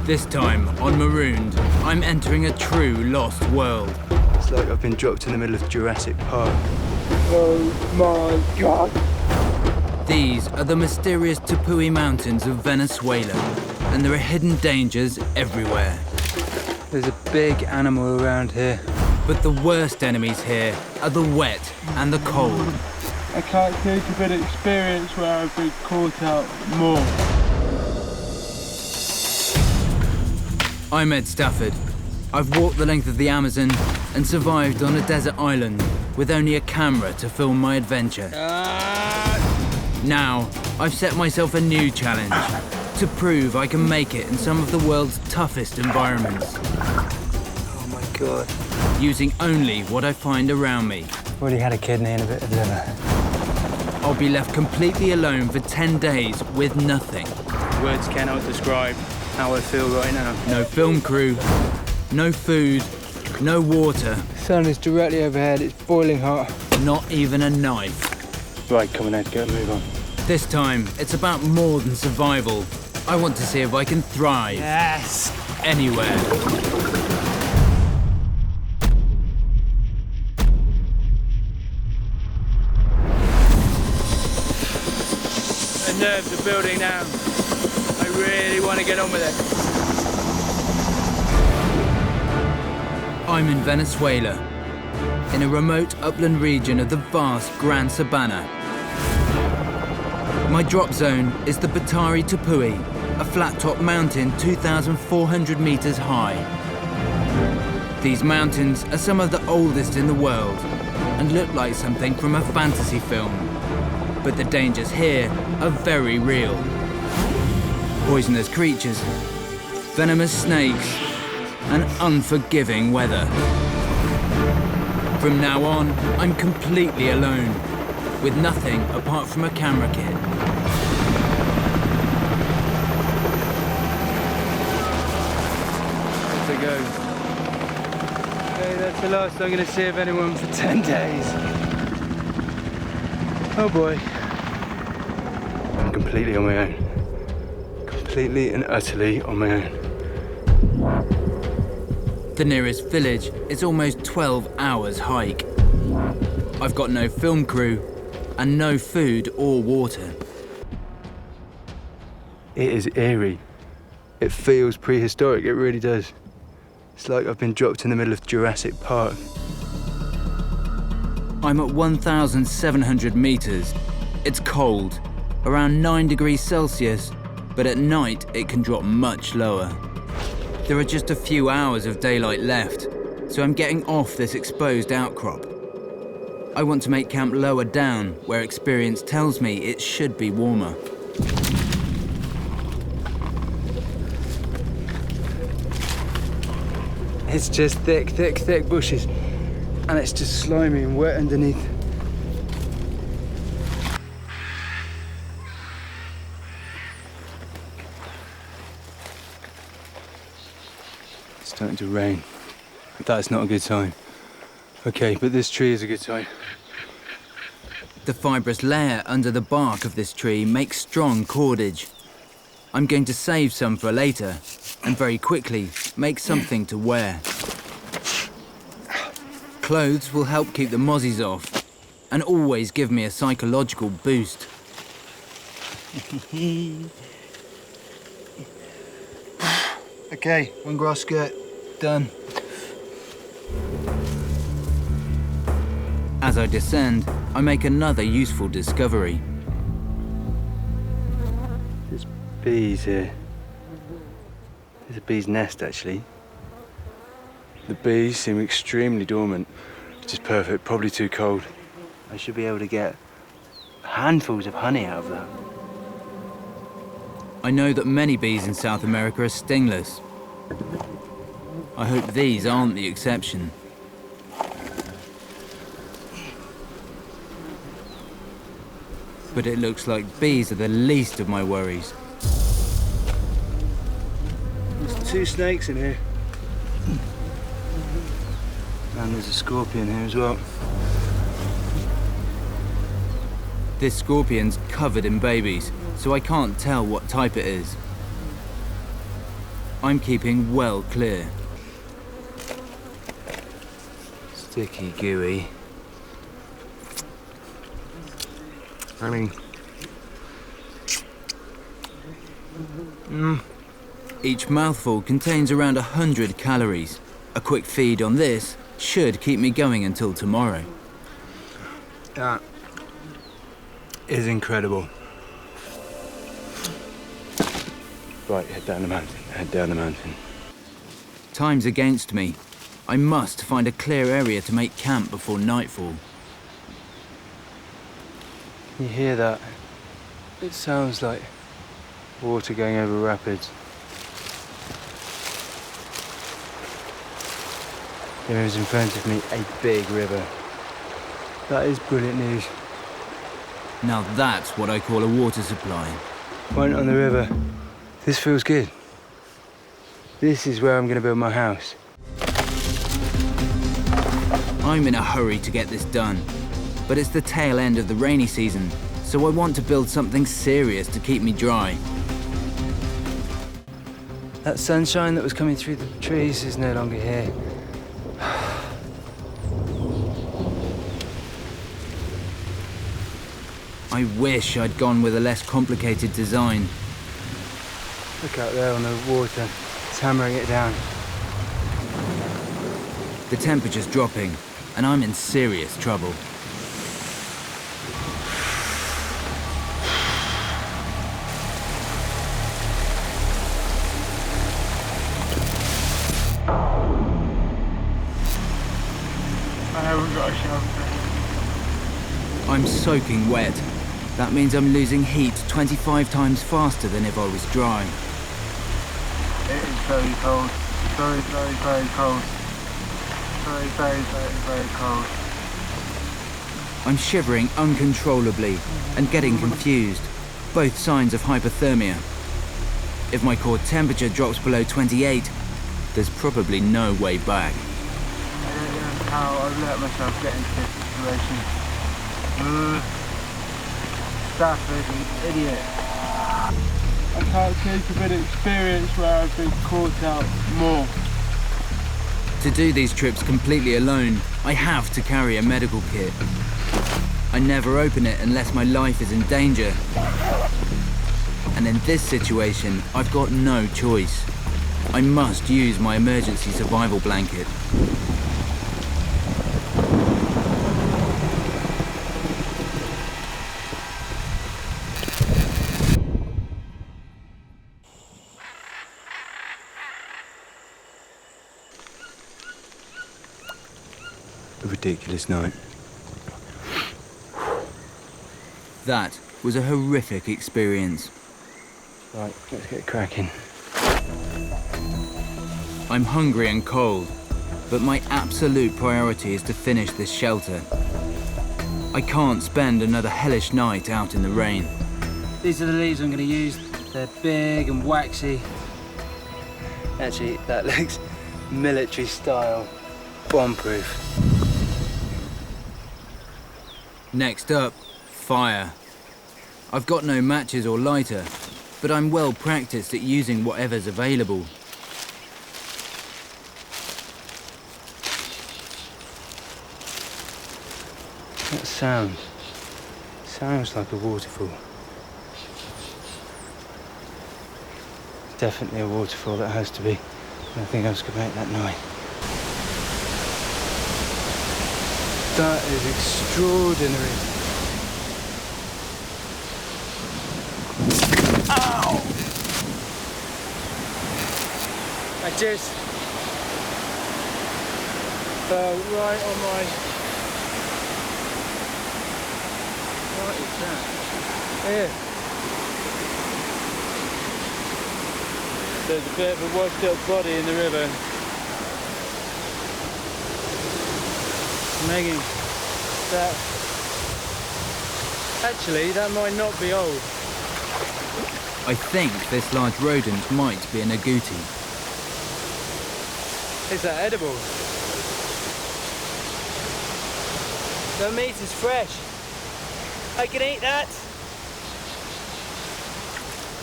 This time, on Marooned, I'm entering a true lost world. It's like I've been dropped in the middle of Jurassic Park. Oh my God. These are the mysterious Tupui Mountains of Venezuela, and there are hidden dangers everywhere. There's a big animal around here. But the worst enemies here are the wet and the cold. I can't think of an experience where I've been caught out more. I'm Ed Stafford. I've walked the length of the Amazon and survived on a desert island with only a camera to film my adventure. Now, I've set myself a new challenge to prove I can make it in some of the world's toughest environments. Oh my God. Using only what I find around me. Already had a kidney and a bit of liver. I'll be left completely alone for 10 days with nothing. Words cannot describe how I feel right now. No film crew, no food, no water. The sun is directly overhead, it's boiling hot. Not even a knife. Right, come on Ed, get a move on. This time, it's about more than survival. I want to see if I can thrive. Yes! Anywhere. The nerves are building now. I really want to get on with it. I'm in Venezuela, in a remote upland region of the vast Gran Sabana. My drop zone is the Batari Tupui, a flat-top mountain 2,400 meters high. These mountains are some of the oldest in the world and look like something from a fantasy film. But the dangers here are very real. Poisonous creatures, venomous snakes, and unforgiving weather. From now on, I'm completely alone, with nothing apart from a camera kit. To go. Okay, that's the last I'm going to see of anyone for 10 days. Oh boy. I'm completely on my own. Completely and utterly on my own. The nearest village is almost 12 hours hike. I've got no film crew and no food or water. It is eerie. It feels prehistoric, it really does. It's like I've been dropped in the middle of Jurassic Park. I'm at 1,700 meters. It's cold, around 9 degrees Celsius, but at night it can drop much lower. There are just a few hours of daylight left, so I'm getting off this exposed outcrop. I want to make camp lower down, where experience tells me it should be warmer. It's just thick bushes. And it's just slimy and wet underneath. It's starting to rain. That's not a good sign. Okay, but this tree is a good sign. The fibrous layer under the bark of this tree makes strong cordage. I'm going to save some for later, and very quickly make something to wear. Clothes will help keep the mozzies off, and always give me a psychological boost. Okay, one grass skirt, done. As I descend, I make another useful discovery. There's bees here. There's a bee's nest, actually. The bees seem extremely dormant, which is perfect, probably too cold. I should be able to get handfuls of honey out of that. I know that many bees in South America are stingless. I hope these aren't the exception. But it looks like bees are the least of my worries. There's 2 snakes in here. And there's a scorpion here as well. This scorpion's covered in babies, so I can't tell what type it is. I'm keeping well clear. Sticky, gooey. I mean... Each mouthful contains around 100 calories. A quick feed on this should keep me going until tomorrow. That is incredible. Right, head down the mountain, head down the mountain. Time's against me. I must find a clear area to make camp before nightfall. You hear that? It sounds like water going over rapids. There is in front of me a big river. That is brilliant news. Now that's what I call a water supply. Point on the river. This feels good. This is where I'm going to build my house. I'm in a hurry to get this done, but it's the tail end of the rainy season, so I want to build something serious to keep me dry. That sunshine that was coming through the trees is no longer here. I wish I'd gone with a less complicated design. Look out there on the water. It's hammering it down. The temperature's dropping, and I'm in serious trouble. I haven't got a shower. I'm soaking wet. That means I'm losing heat 25 times faster than if I was dry. It is very cold. Very, very, very cold. Very, very, very, very cold. I'm shivering uncontrollably and getting confused. Both signs of hypothermia. If my core temperature drops below 28, there's probably no way back. I don't know how I've let myself get into this situation. Stafford, you idiot. I can't think of an experience where I've been caught out more. To do these trips completely alone, I have to carry a medical kit. I never open it unless my life is in danger. And in this situation, I've got no choice. I must use my emergency survival blanket. A ridiculous night. That was a horrific experience. Right, let's get cracking. I'm hungry and cold, but my absolute priority is to finish this shelter. I can't spend another hellish night out in the rain. These are the leaves I'm going to use. They're big and waxy. Actually, that looks military style, bomb-proof. Next up, fire. I've got no matches or lighter, but I'm well practiced at using whatever's available. That sounds like a waterfall. Definitely a waterfall, that has to be. Nothing else could make that noise. That is extraordinary. Ow! I just fell right on my... What is that? Here. There's a bit of a washed up body in the river. Megan, actually, that might not be old. I think this large rodent might be an agouti. Is that edible? The meat is fresh. I can eat that.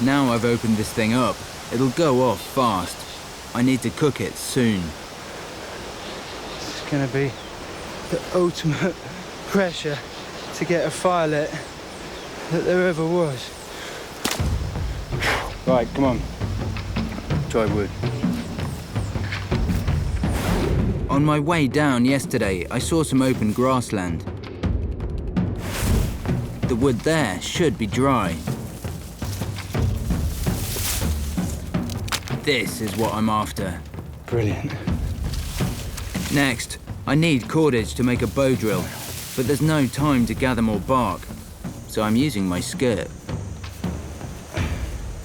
Now I've opened this thing up, it'll go off fast. I need to cook it soon. It's gonna be the ultimate pressure to get a fire lit that there ever was. Right, come on. Dry wood. On my way down yesterday, I saw some open grassland. The wood there should be dry. This is what I'm after. Brilliant. Next, I need cordage to make a bow drill, but there's no time to gather more bark, so I'm using my skirt.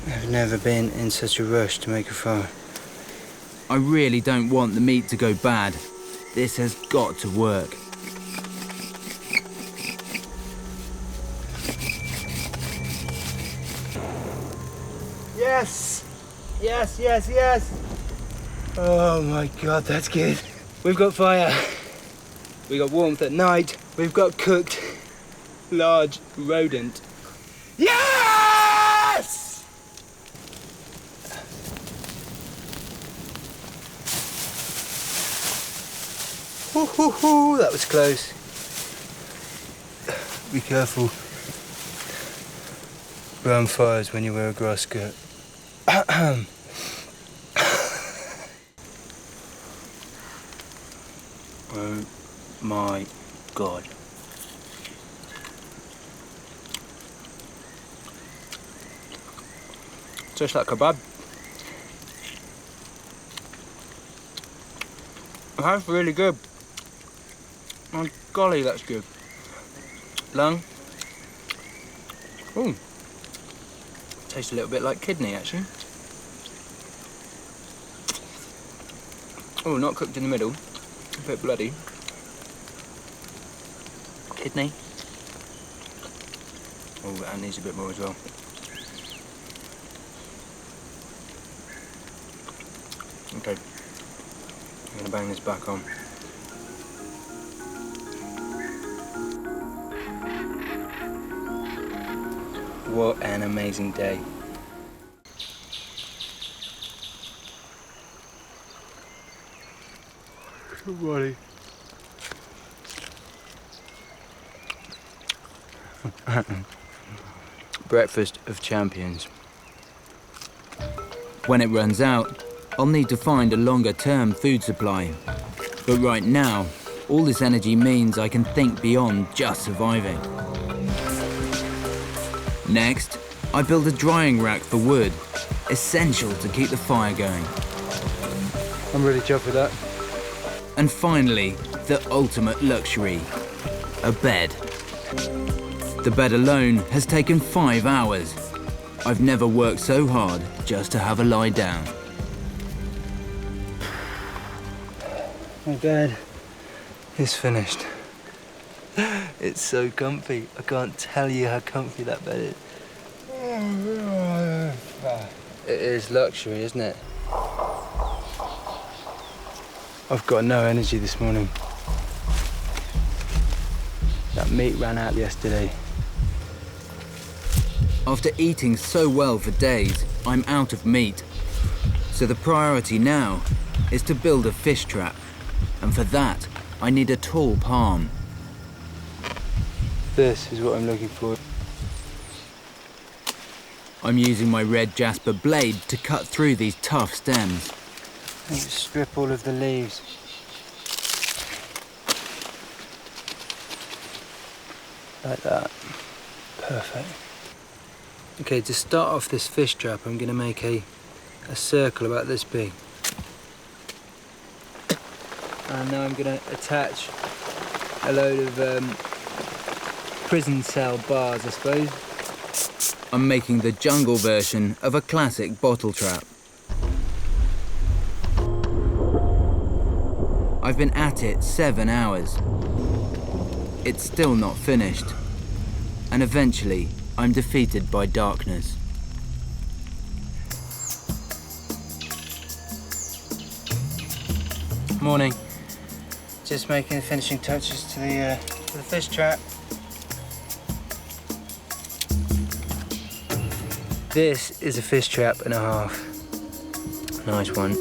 I've never been in such a rush to make a fire. I really don't want the meat to go bad. This has got to work. Yes! Yes, yes, yes! Oh my God, that's good. We've got fire. We got warmth at night. We've got cooked large rodent. Yes! Woo-hoo-hoo, that was close. Be careful. Burn fires when you wear a grass skirt. Oh my God. Just like kebab. That's really good. Oh golly, that's good. Lung. Ooh. Tastes a little bit like kidney, actually. Oh, not cooked in the middle. A bit bloody. Kidney. Oh, that needs a bit more as well. Okay. I'm gonna bang this back on. What an amazing day. Good morning. Breakfast of champions. When it runs out, I'll need to find a longer-term food supply. But right now, all this energy means I can think beyond just surviving. Next, I build a drying rack for wood, essential to keep the fire going. I'm really chuffed with that. And finally, the ultimate luxury, a bed. The bed alone has taken 5 hours. I've never worked so hard just to have a lie down. My bed is finished. It's so comfy. I can't tell you how comfy that bed is. It is luxury, isn't it? I've got no energy this morning. That meat ran out yesterday. After eating so well for days, I'm out of meat. So the priority now is to build a fish trap. And for that, I need a tall palm. This is what I'm looking for. I'm using my red jasper blade to cut through these tough stems. And strip all of the leaves. Like that. Perfect. Okay, to start off this fish trap, I'm going to make a circle about this big. And now I'm going to attach a load of prison cell bars, I suppose. I'm making the jungle version of a classic bottle trap. I've been at it 7 hours. It's still not finished. And eventually, I'm defeated by darkness. Morning. Just making the finishing touches to the fish trap. This is a fish trap and a half. Nice one.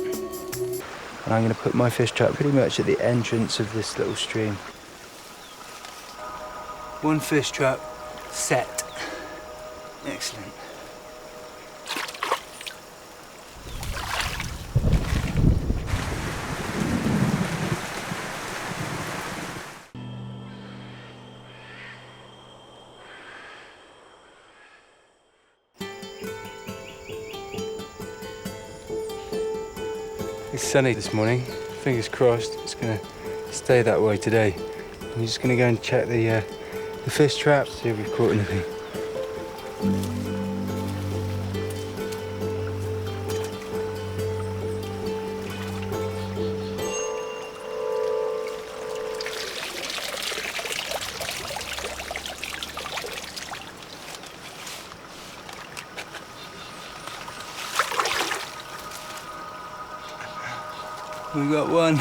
And I'm going to put my fish trap pretty much at the entrance of this little stream. One fish trap set. Excellent. It's sunny this morning. Fingers crossed it's going to stay that way today. I'm just going to go and check the fish trap, see if we've caught anything. We got one,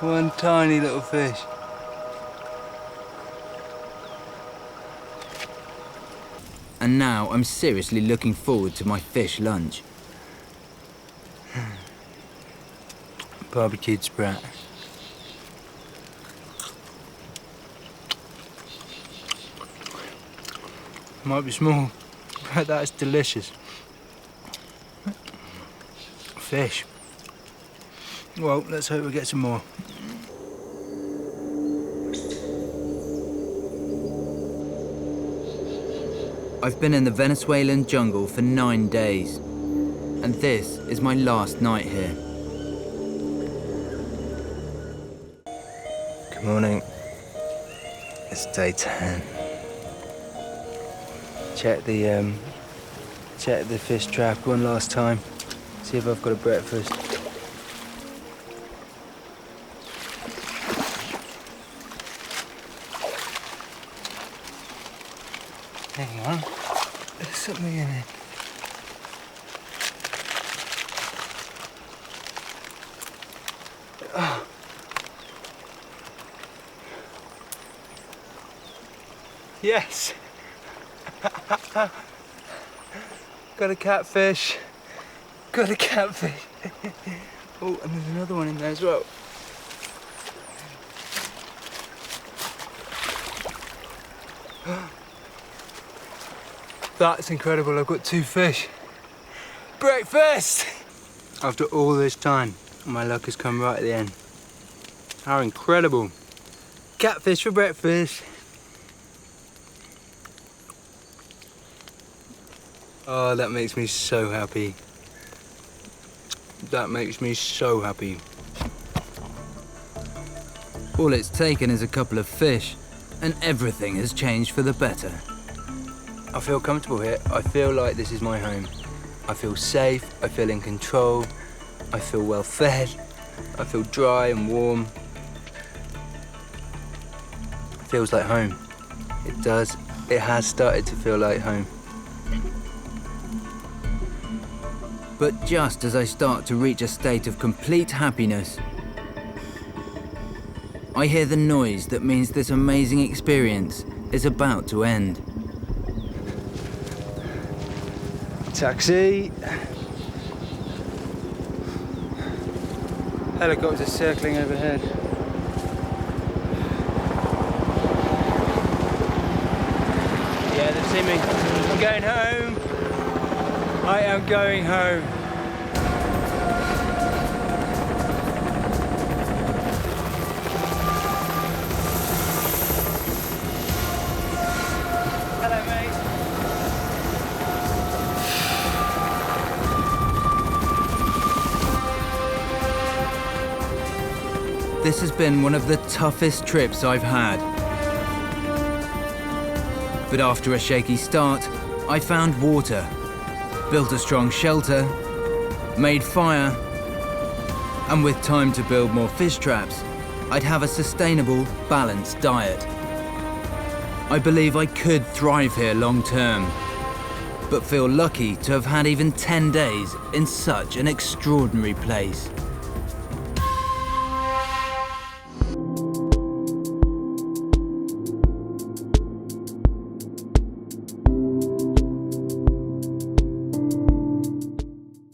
one tiny little fish. And now I'm seriously looking forward to my fish lunch. Barbecued sprat. Might be small, but that's delicious. Fish. Well, let's hope we get some more. I've been in the Venezuelan jungle for 9 days, and this is my last night here. Good morning. It's day 10. Check the fish trap one last time. See if I've got a breakfast. Hang on. There's something in it. Oh. Yes! Got a catfish. Got a catfish. Oh, and there's another one in there as well. That's incredible, I've got 2 fish. Breakfast! After all this time, my luck has come right at the end. How incredible. Catfish for breakfast. Oh, that makes me so happy. That makes me so happy. All it's taken is a couple of fish, and everything has changed for the better. I feel comfortable here. I feel like this is my home. I feel safe, I feel in control, I feel well fed, I feel dry and warm. It feels like home. It does. It has started to feel like home. But just as I start to reach a state of complete happiness, I hear the noise that means this amazing experience is about to end. Taxi. Helicopters circling overhead. Yeah, they've seen me. I'm going home. I am going home. Hello, mate. This has been one of the toughest trips I've had. But after a shaky start, I found water, built a strong shelter, made fire, and with time to build more fish traps, I'd have a sustainable, balanced diet. I believe I could thrive here long term, but feel lucky to have had even 10 days in such an extraordinary place.